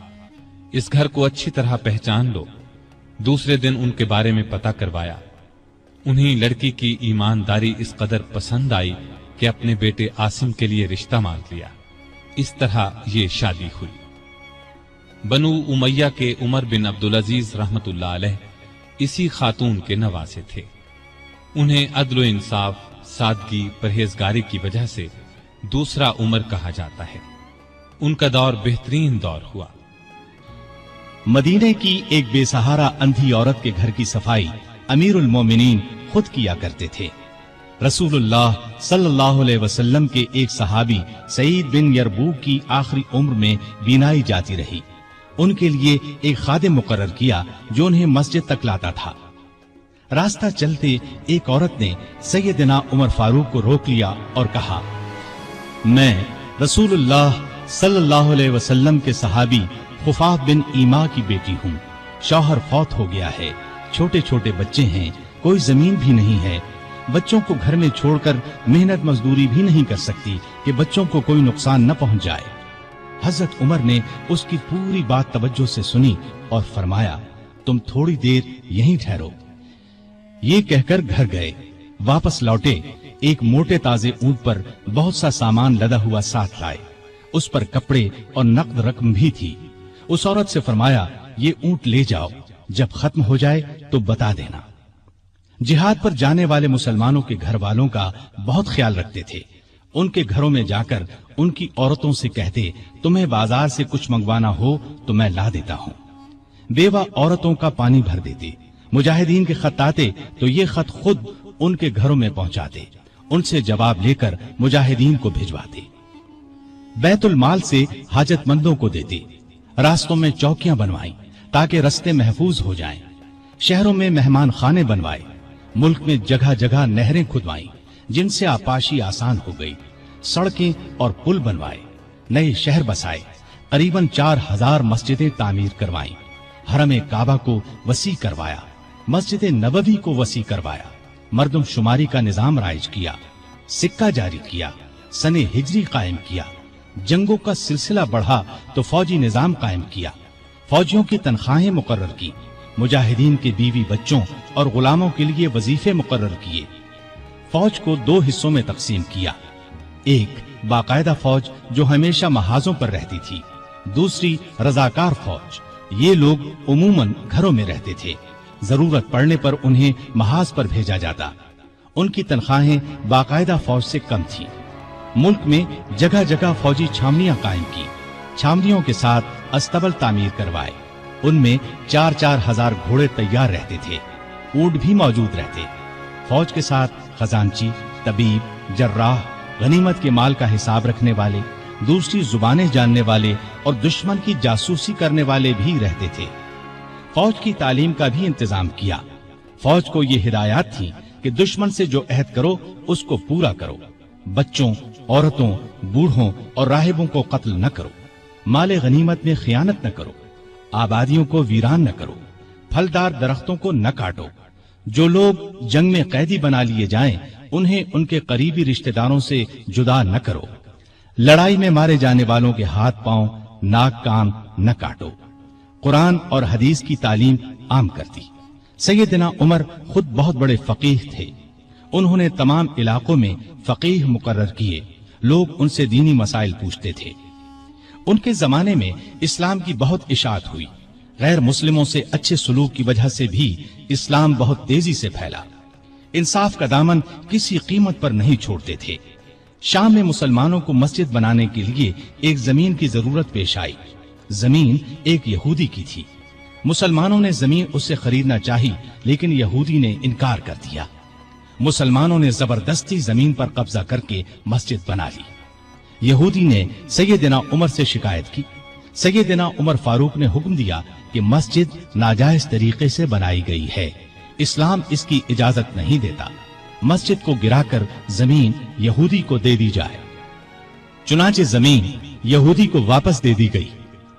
इस घर को अच्छी तरह पहचान लो। दूसरे दिन उनके बारे में पता करवाया। उन्हें लड़की की ईमानदारी इस कदर पसंद आई कि अपने बेटे आसिम के लिए रिश्ता मांग लिया। इस तरह ये शादी हुई। बनु उमैया के उमर बिन अब्दुल अजीज रहमतुल्लाह अलैह इसी खातून के नवासे थे। उन्हें अदल इंसाफ, सादगी, परहेजगारी की वजह से दूसरा उमर कहा जाता है। उनका दौर बेहतरीन दौर हुआ।
मदीने की एक बेसहारा अंधी औरत के घर की सफाई अमीरुल मोमिनीन खुद किया करते थे। रसूलुल्लाह सल्लल्लाहु अलैहि वसल्लम के एक सहाबी सईद बिन यरबूक की आखिरी उम्र में बीनाई जाती रही। उनके लिए एक खादिम मुकर्रर किया जो उन्हें मस्जिद तक लाता था। रास्ता चलते एक औरत ने सैयदना उमर फारूक को रोक लिया और कहा, मैं रसूलुल्लाह सल्लल्लाहु अलैहि वसल्लम के सहाबी खुफाफ बिन ईमा की बेटी हूँ। शौहर फौत हो गया है, छोटे छोटे बच्चे हैं, कोई जमीन भी नहीं है। बच्चों को घर में छोड़कर मेहनत मजदूरी भी नहीं कर सकती कि बच्चों को कोई नुकसान न पहुंच जाए। हजरत उमर ने उसकी पूरी बात तवज्जो से सुनी और फरमाया, तुम थोड़ी देर यहीं ठहरो। ये कहकर घर गए। वापस लौटे, एक मोटे ताजे ऊंट पर बहुत सा सामान लदा हुआ साथ लाए। उस पर कपड़े और नकद रकम भी थी। उस औरत से फरमाया, ये ऊंट ले जाओ, जब खत्म हो जाए तो बता देना। जिहाद पर जाने वाले मुसलमानों के घर वालों का बहुत ख्याल रखते थे। उनके घरों में जाकर उनकी औरतों से कहते, तुम्हें बाजार से कुछ मंगवाना हो तो मैं ला देता हूँ। बेवा औरतों का पानी भर देते। मुजाहिदीन के खत आते तो ये खत खुद उनके घरों में पहुंचाते। उनसे जवाब लेकर मुजाहिदीन को भिजवाते। बैतुल माल से हाजतमंदों को देते। रास्तों में चौकियां बनवाई ताकि रास्ते महफूज हो जाएं। शहरों में मेहमान खाने बनवाए। मुल्क में जगह जगह नहरें खुदवाई जिनसे आपाशी आसान हो गई। सड़कें और पुल बनवाए। नए शहर बसाए। करीबन 4000 मस्जिदें तामीर करवाई। हरम काबा को वसी करवाया। मस्जिद नबवी को वसी करवाया। मर्दम शुमारी का निजाम राइज किया। सिक्का जारी किया। सने हिजरी कायम किया। जंगों का सिलसिला बढ़ा तो फौजी निजाम कायम किया। फौजियों की तनख्वाहें मुकर्रर की। मुजाहिदीन के बीवी बच्चों और गुलामों के लिए वजीफे मुकर्रर किए। फौज को 2 हिस्सों में तकसीम किया। एक बाकायदा फौज जो हमेशा महाजों पर रहती थी। दूसरी रजाकार फौज। ये लोग उमूमन घरों में रहते थे। जरूरत पड़ने पर उन्हें महाज पर भेजा जाता। उनकी तनख्वाहें बाकायदा फौज से कम थी। मुल्क में जगह जगह फौजी छावनियां कायम की। छावनियों के साथ अस्तबल तामीर करवाए। उनमें 4-4 हजार घोड़े तैयार रहते थे। ऊंट भी मौजूद रहते। फौज के साथ खजांची, तबीब, जर्राह, गनीमत के माल का हिसाब रखने वाले, दूसरी जुबानें जानने वाले और दुश्मन की जासूसी करने वाले भी रहते थे। फौज की तालीम का भी इंतजाम किया। फौज को ये हिदायत थी कि दुश्मन से जो अहद करो उसको पूरा करो। बच्चों, औरतों, बूढ़ों और राहिबों को कत्ल न करो। माले गनीमत में खियानत न करो। आबादियों को वीरान न करो। फलदार दरख्तों को न काटो। जो लोग जंग में कैदी बना लिए जाएं, उन्हें उनके करीबी रिश्तेदारों से जुदा न करो। लड़ाई में मारे जाने वालों के हाथ पांव, नाक, कान न काटो। कुरान और हदीस की तालीम आम कर दी। सैयदना उमर खुद बहुत बड़े फकीह थे। उन्होंने तमाम इलाकों में फकीह मुकर्रर किए। लोग उनसे दीनी मसाइल पूछते थे। उनके जमाने में इस्लाम की बहुत इशाअत हुई। गैर मुस्लिमों से अच्छे सलूक की वजह से भी इस्लाम बहुत तेजी से फैला। इंसाफ का दामन किसी कीमत पर नहीं छोड़ते थे। शाम में मुसलमानों को मस्जिद बनाने के लिए एक जमीन की जरूरत पेश आई। जमीन एक यहूदी की थी। मुसलमानों ने जमीन उससे खरीदना चाही, लेकिन यहूदी ने इनकार कर दिया। मुसलमानों ने जबरदस्ती जमीन पर कब्जा करके मस्जिद बना ली। यहूदी ने सैयदना उमर से शिकायत की। सैयदना उमर फारूक ने हुक्म दिया कि मस्जिद नाजायज तरीके से बनाई गई है, इस्लाम इसकी इजाजत नहीं देता। मस्जिद को गिराकर जमीन यहूदी को दे दी जाए। चुनाचे जमीन यहूदी को वापस दे दी गई।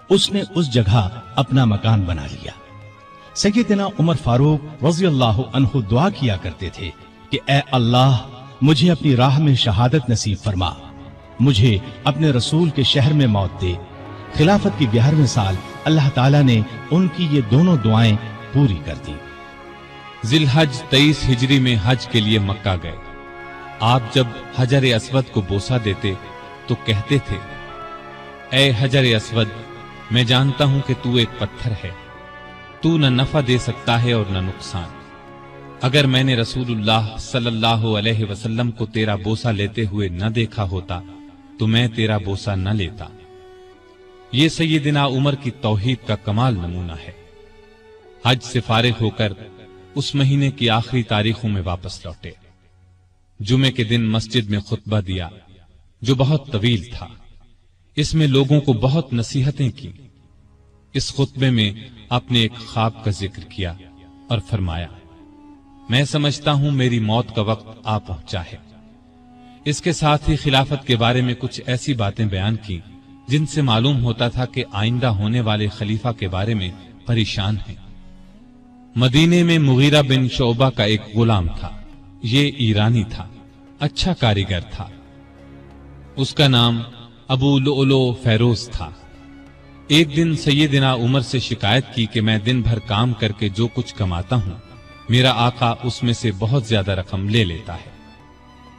उसने उस जगह अपना मकान बना लिया। सैयदना उमर फारूक रज़ियल्लाहु अन्हु दुआ किया करते थे कि ए अल्लाह, मुझे अपनी राह में शहादत नसीब फरमा। मुझे अपने रसूल के शहर में मौत दे। खिलाफत की 11वें साल अल्लाह ताला ने उनकी ये दोनों दुआएं पूरी कर दी।
जिलहज 23 हिजरी में हज के लिए मक्का गए। आप जब हजर अस्वद को बोसा देते तो कहते थे, ऐ हजर अस्वद, मैं जानता हूं कि तू एक पत्थर है, तू न नफा दे सकता है और न नुकसान। अगर मैंने रसूलुल्लाह सल्लल्लाहु अलैहि वसल्लम को तेरा बोसा लेते हुए न देखा होता तो मैं तेरा बोसा न लेता। ये सैयदना उमर की तौहीद का कमाल नमूना है। हज से फारिग होकर उस महीने की आखिरी तारीखों में वापस लौटे। जुमे के दिन मस्जिद में खुतबा दिया जो बहुत तवील था। इसमें लोगों को बहुत नसीहतें की। इस खुतबे में आपने एक ख्वाब का जिक्र किया और फरमाया, मैं समझता हूं मेरी मौत का वक्त आ पहुंचा है। इसके साथ ही खिलाफत के बारे में कुछ ऐसी बातें बयान की जिनसे मालूम होता था कि आइंदा होने वाले खलीफा के बारे में परेशान हैं। मदीने में मुगीरा बिन शोबा का एक गुलाम था। ये ईरानी था, अच्छा कारीगर था। उसका नाम अबू लुअलो फैरोज था। एक दिन सैयदना उमर से शिकायत की कि मैं दिन भर काम करके जो कुछ कमाता हूं, मेरा आका उसमें से बहुत ज्यादा रकम ले लेता है,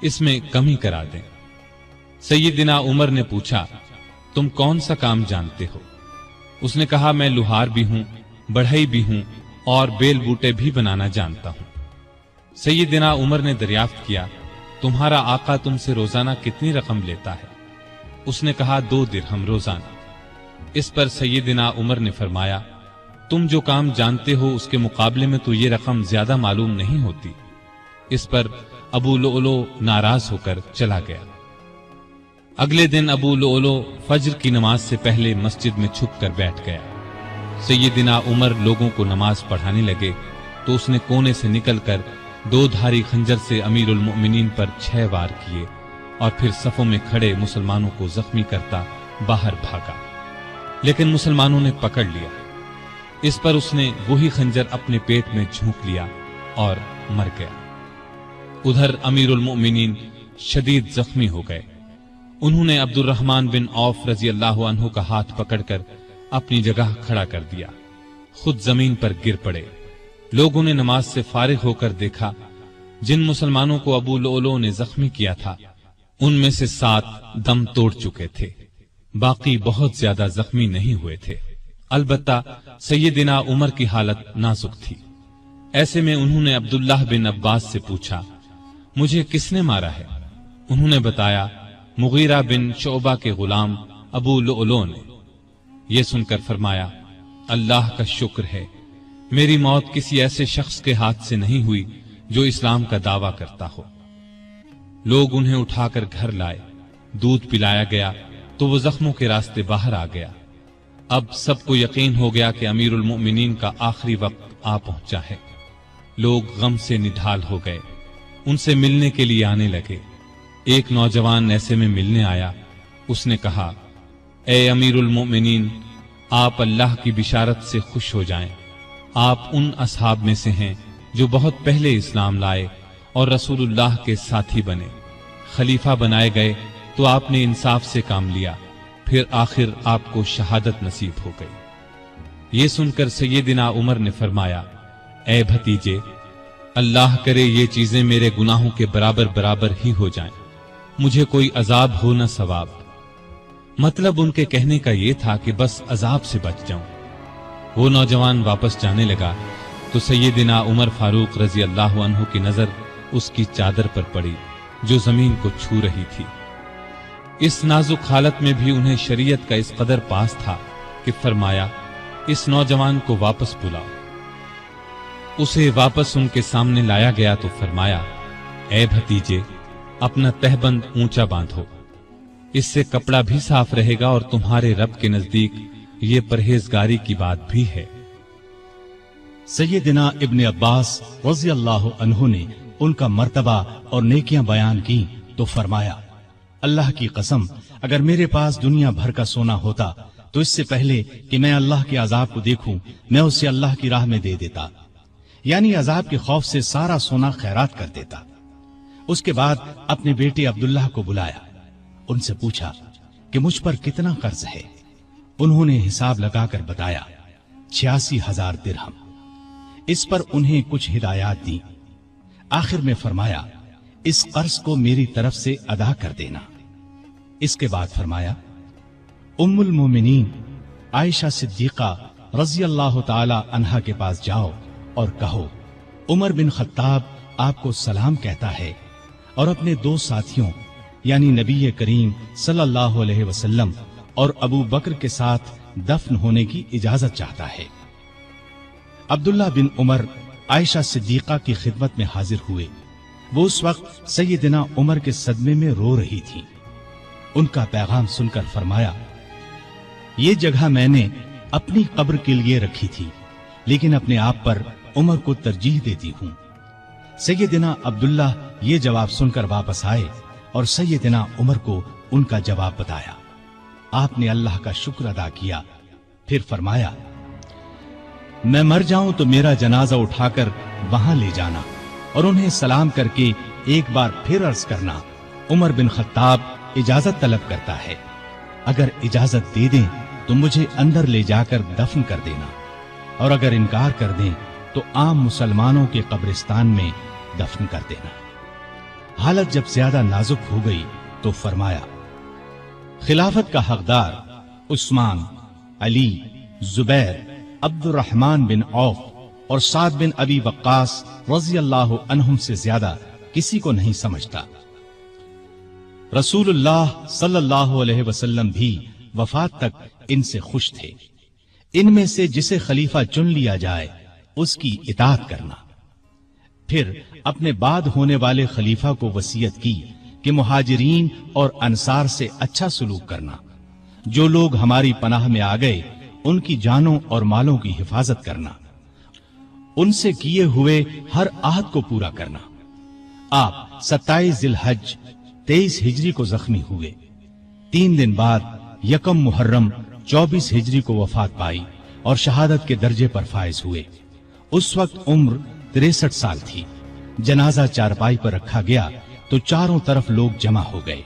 इसमें कमी करा दें। सैयदना उमर ने पूछा, तुम कौन सा काम जानते हो? उसने कहा, मैं लुहार भी हूं, बढ़ई भी हूं और बेल बूटे भी बनाना जानता हूं। सैयदना उमर ने दरियाफ्त किया, तुम्हारा आका तुमसे रोजाना कितनी रकम लेता है? उसने कहा, 2 दिरहम रोजाना। इस पर सैयदना उमर ने फरमाया, तुम जो काम जानते हो उसके मुकाबले में तो ये रकम ज्यादा मालूम नहीं होती। इस पर अबू लुअलो नाराज होकर चला गया। अगले दिन अबू लुअलो फज्र की नमाज से पहले मस्जिद में छुप कर बैठ गया। सैयदना उमर लोगों को नमाज पढ़ाने लगे तो उसने कोने से निकलकर 2 धारी खंजर से अमीरुल मोमिनीन पर 6 वार किए और फिर सफों में खड़े मुसलमानों को जख्मी करता बाहर भागा, लेकिन मुसलमानों ने पकड़ लिया। इस पर उसने वही खंजर अपने पेट में झोंक लिया और मर गया। उधर अमीरुल मोमिनीन शदीद जख्मी हो गए। उन्होंने अब्दुर्रहमान बिन औफ रजी अल्लाह अन्हु का हाथ पकड़कर अपनी जगह खड़ा कर दिया, खुद जमीन पर गिर पड़े। लोगों ने नमाज से फारिग होकर देखा, जिन मुसलमानों को अबू लुअलो ने जख्मी किया था उनमें से 7 दम तोड़ चुके थे, बाकी बहुत ज्यादा जख्मी नहीं हुए थे। अलबत्ता सैयदना उमर की हालत नाजुक थी। ऐसे में उन्होंने अब्दुल्लाह बिन अब्बास से पूछा, मुझे किसने मारा है? उन्होंने बताया, मुगीरा बिन शोबा के गुलाम अबू लुअलो ने। यह सुनकर फरमाया, अल्लाह का शुक्र है, मेरी मौत किसी ऐसे शख्स के हाथ से नहीं हुई जो इस्लाम का दावा करता हो। लोग उन्हें उठाकर घर लाए, दूध पिलाया गया तो वो जख्मों के रास्ते बाहर आ गया। अब सबको यकीन हो गया कि अमीरुल मोमिनीन का आखिरी वक्त आ पहुंचा है। लोग गम से निढाल हो गए, उनसे मिलने के लिए आने लगे। एक नौजवान ऐसे में मिलने आया। उसने कहा, ए अमीरुल मोमिनीन, आप अल्लाह की बिशारत से खुश हो जाएं। आप उन असहाब में से हैं जो बहुत पहले इस्लाम लाए और रसूलुल्लाह के साथी बने। खलीफा बनाए गए तो आपने इंसाफ से काम लिया, फिर आखिर आपको शहादत नसीब हो गई। ये सुनकर सैयदना उमर ने फरमाया, ए भतीजे, अल्लाह करे ये चीजें मेरे गुनाहों के बराबर बराबर ही हो जाएं, मुझे कोई अजाब हो न सवाब। मतलब उनके कहने का ये था कि बस अजाब से बच जाऊं। वो नौजवान वापस जाने लगा तो सैयदना उमर फारूक रजी अल्लाह अन्हु की नजर उसकी चादर पर पड़ी जो जमीन को छू रही थी। इस नाजुक हालत में भी उन्हें शरीयत का इस कदर पास था कि फरमाया, इस नौजवान को वापस बुलाओ। उसे वापस उनके सामने लाया गया तो फरमाया, ए भतीजे, अपना तहबंद ऊंचा बांधो, इससे कपड़ा भी साफ रहेगा और तुम्हारे रब के नजदीक ये परहेजगारी की बात भी है।
सैयदना इब्ने अब्बास रज़ी अल्लाह अन्हु ने उनका मर्तबा और नेकियां बयान की तो फरमाया, अल्लाह की कसम, अगर मेरे पास दुनिया भर का सोना होता तो इससे पहले कि मैं अल्लाह के अजाब को देखूं, मैं उसे अल्लाह की राह में दे देता, यानी अजाब के खौफ से सारा सोना खैरात कर देता। उसके बाद अपने बेटे अब्दुल्लाह को बुलाया, उनसे पूछा कि मुझ पर कितना कर्ज है। उन्होंने हिसाब लगाकर बताया, 86,000 दिरहम। इस पर उन्हें कुछ हिदायत दी। आखिर में फरमाया, इस कर्ज को मेरी तरफ से अदा कर देना। इसके बाद फरमाया, उम्मुल मोमिनीन आयशा सिद्दीका रजी अल्लाह ताला अन्हा के पास जाओ और कहो, उमर बिन खत्ताब आपको सलाम कहता है और अपने दो साथियों यानी नबी करीम सल्लल्लाहु अलैहि वसल्लम और अबू बकर के साथ दफन होने की इजाजत चाहता है। अब्दुल्ला बिन उमर आयशा सिद्दीका की खिदमत में हाजिर हुए। वो उस वक्त सैयदना उमर के सदमे में रो रही थी। उनका पैगाम सुनकर फरमाया, ये जगह मैंने अपनी कब्र के लिए रखी थी, लेकिन अपने आप पर उमर को तरजीह देती हूं। सैयदना अब्दुल्ला ये जवाब सुनकर वापस आए और सैयदना उमर को उनका जवाब बताया। आपने अल्लाह का शुक्र अदा किया। फिर फरमाया, मैं मर जाऊं तो मेरा जनाजा उठाकर वहां ले जाना और उन्हें सलाम करके एक बार फिर अर्ज करना, उमर बिन खत्ताब इजाजत तलब करता है। अगर इजाजत दे दें तो मुझे अंदर ले जाकर दफन कर देना, और अगर इनकार कर दें तो आम मुसलमानों के कब्रिस्तान में दफन कर देना। हालत जब ज्यादा नाजुक हो गई तो फरमाया, खिलाफत का हकदार उस्मान, अली, जुबैर, अब्दुर्रहमान बिन औफ और साद बिन अबी वक्कास रज़ी अल्लाहु अन्हुम से ज्यादा किसी को नहीं समझता। रसूलुल्लाह सल्लल्लाहु अलैहि वसल्लम भी वफात तक इनसे खुश थे। इनमें से जिसे खलीफा चुन लिया जाए उसकी इताअत करना। फिर अपने बाद होने वाले खलीफा को वसीयत की कि मुहाजिरीन और अंसार से अच्छा सलूक करना। जो लोग हमारी पनाह में आ गए उनकी जानों और मालों की हिफाजत करना। उनसे किए हुए हर आहद को पूरा करना। आप 27 जिलहज 23 हिजरी को जख्मी हुए। 3 दिन बाद यकम मुहर्रम 24 हिजरी को वफात पाई और शहादत के दर्जे पर फायज हुए। उस वक्त उम्र 63 साल थी। जनाजा चारपाई पर रखा गया तो चारों तरफ लोग जमा हो गए।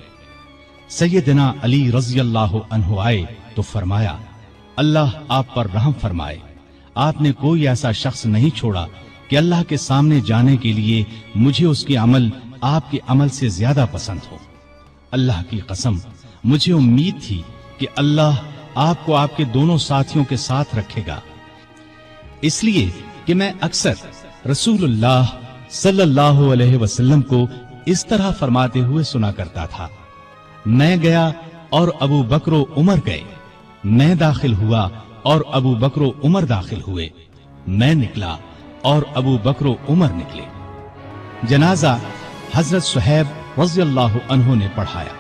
सैयदना अली रज़ी अल्लाहु अन्हु आए तो फरमाया, अल्लाह आप पर रहम फरमाए। आपने कोई ऐसा शख्स नहीं छोड़ा कि अल्लाह के सामने जाने के लिए मुझे उसके अमल आपके अमल से ज्यादा पसंद हो। अल्लाह की कसम, मुझे उम्मीद थी कि अल्लाह आपको आपके दोनों साथियों के साथ रखेगा, इसलिए कि मैं अक्सर रसूलुल्लाह सल्लल्लाहु अलैहि वसल्लम को इस तरह फरमाते हुए सुना करता था, मैं गया और अबू बकर उमर गए, मैं दाखिल हुआ और अबू बकर उमर दाखिल हुए, मैं निकला और अबू बकर उमर निकले। जनाजा हजरत सुहैब रज़ी अल्लाहु अन्हु ने पढ़ाया।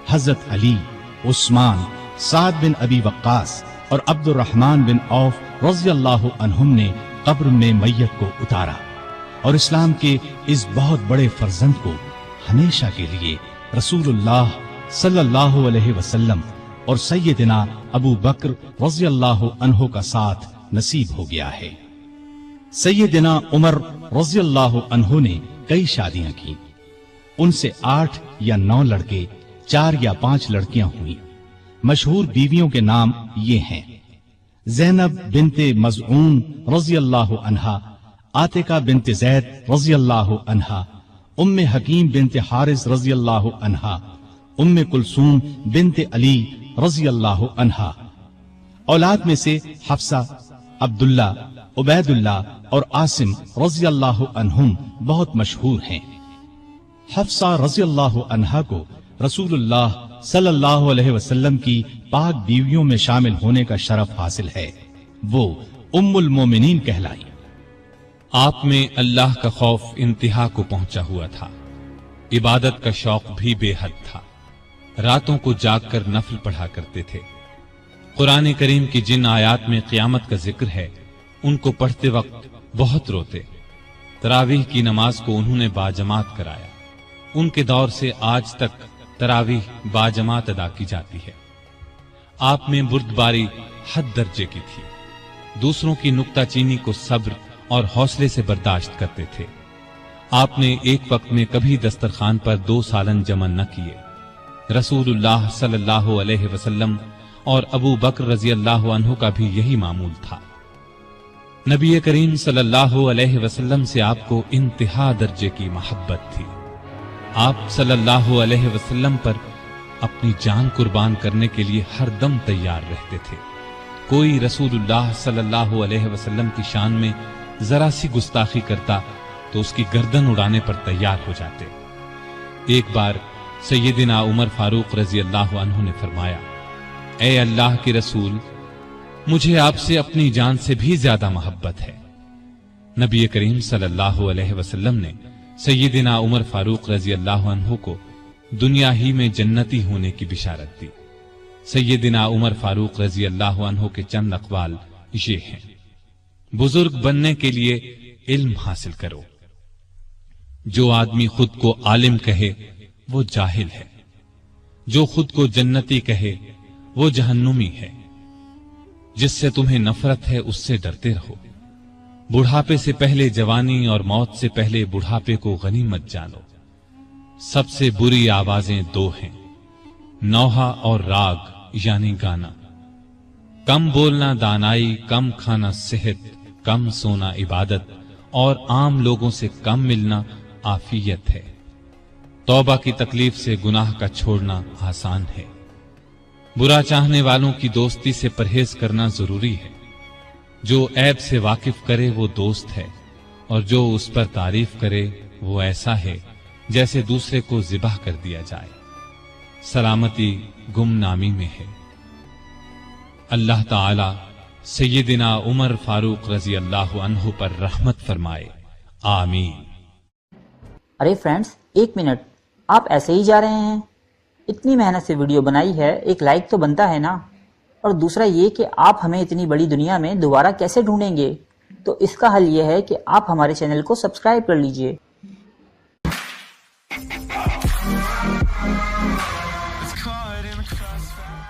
हजरत अली, उस्मान, साद बिन अबी वक्कास और अब्दुर्रहमान बिन औफ रज़ी अल्लाहु अन्हुम ने कब्र में मैयत को उतारा और इस्लाम के इस बहुत बड़े फर्जंद को हमेशा के लिए रसूलुल्लाह सल्लल्लाहु अलैहि वसल्लम और सैयदना अबू बकर रज़ी अल्लाहु अन्हु का साथ नसीब हो गया है। सैयदना उमर रज़ी अल्लाहु अन्हु ने कई शादियां की। उनसे 8 या 9 लड़के, 4 या 5 लड़कियां हुई। मशहूर बीवियों के नाम ये हैं: ज़ैनब बिन्ते मज़ऊन रज़ी अल्लाहु अन्हा, आतिका बिन्ते ज़ैद रज़ी अल्लाहु अन्हा, उम्मे हकीम बिन्ते हारिस रज़ी अल्लाहु अन्हा, उम्मे कुलसूम बिन्ते अली रज़ी अल्लाहु अन्हा। औलाद में से हफ्सा, अब्दुल्ला, उबैदुल्ला और आसिम रज़ी अल्लाहु अन्हुम बहुत मशहूर हैं। हफ्सा रज़ी अल्लाहु अन्हा को रसूलुल्लाह सल्लल्लाहु अलैहि वसल्लम की पाक बीवियों में शामिल होने का शरफ हासिल है। वो उम्मुल मोमिनीन कहलाई।
आप में अल्लाह का खौफ इंतहा को पहुंचा हुआ था। इबादत का शौक भी बेहद था। रातों को जागकर नफल पढ़ा करते थे। कुरान करीम की जिन आयात में क़यामत का जिक्र है उनको पढ़ते वक्त बहुत रोते। तरावीह की नमाज को उन्होंने बाजमात कराया। उनके दौर से आज तक तरावीह बाजमात अदा की जाती है। आप में बुर्दबारी हद दर्जे की थी। दूसरों की नुक्ताचीनी को सब्र और हौसले से बर्दाश्त करते थे। आपने एक वक्त में कभी दस्तरखान पर 2 सालन जमा न किए। रसूलुल्लाह सल्लल्लाहु अलैहि वसल्लम और अबू बकर रज़ी अल्लाहु अन्हु का भी यही मामूल था। نبی کریم صلی اللہ علیہ وسلم سے آپ کو انتہا درجے کی محبت تھی۔ آپ صلی اللہ علیہ وسلم پر اپنی جان قربان کرنے کے لیے ہر دم تیار رہتے تھے۔ کوئی رسول اللہ صلی اللہ علیہ وسلم کی شان میں ذرا سی گستاخی کرتا تو اس کی گردن اڑانے پر تیار ہو جاتے۔ ایک بار سیدنا عمر فاروق رضی اللہ عنہ نے فرمایا، اے اللہ کے رسول، مجھے آپ سے اپنی جان سے بھی زیادہ محبت ہے۔ نبی کریم صلی اللہ علیہ وسلم نے سیدنا عمر فاروق رضی اللہ عنہ کو دنیا ہی میں جنتی ہونے کی بشارت دی۔ سیدنا عمر فاروق رضی اللہ عنہ کے چند اقوال یہ ہیں: بزرگ بننے کے لیے علم حاصل کرو۔ جو آدمی خود کو عالم کہے وہ جاہل ہے، جو خود کو جنتی کہے وہ جہنمی ہے۔ جس سے تمہیں نفرت ہے اس سے ڈرتے رہو۔ بڑھاپے سے پہلے جوانی اور موت سے پہلے بڑھاپے کو غنیمت جانو۔ سب سے بری آوازیں دو ہیں، نوحہ اور راگ یعنی گانا۔ کم بولنا دانائی، کم کھانا صحت، کم سونا عبادت، اور عام لوگوں سے کم ملنا عافیت ہے۔ توبہ کی تکلیف سے گناہ کا چھوڑنا آسان ہے۔ برا چاہنے والوں کی دوستی سے پرہیز کرنا ضروری ہے۔ جو عیب سے واقف کرے وہ دوست ہے، اور جو اس پر تعریف کرے وہ ایسا ہے جیسے دوسرے کو ذبح کر دیا جائے۔ سلامتی گمنامی میں ہے۔ اللہ تعالی سیدنا عمر فاروق رضی اللہ عنہ پر رحمت فرمائے، آمین۔
ارے فرینڈز، 1 منٹ، آپ ایسے ہی جا رہے ہیں؟ اتنی محنت سے ویڈیو بنائی ہے، ایک لائک تو بنتا ہے نا؟ اور دوسرا یہ کہ آپ ہمیں اتنی بڑی دنیا میں دوبارہ کیسے ڈھونڈیں گے؟ تو اس کا حل یہ ہے کہ آپ ہمارے چینل کو سبسکرائب کر لیجئے۔
It's caught in the crossfire.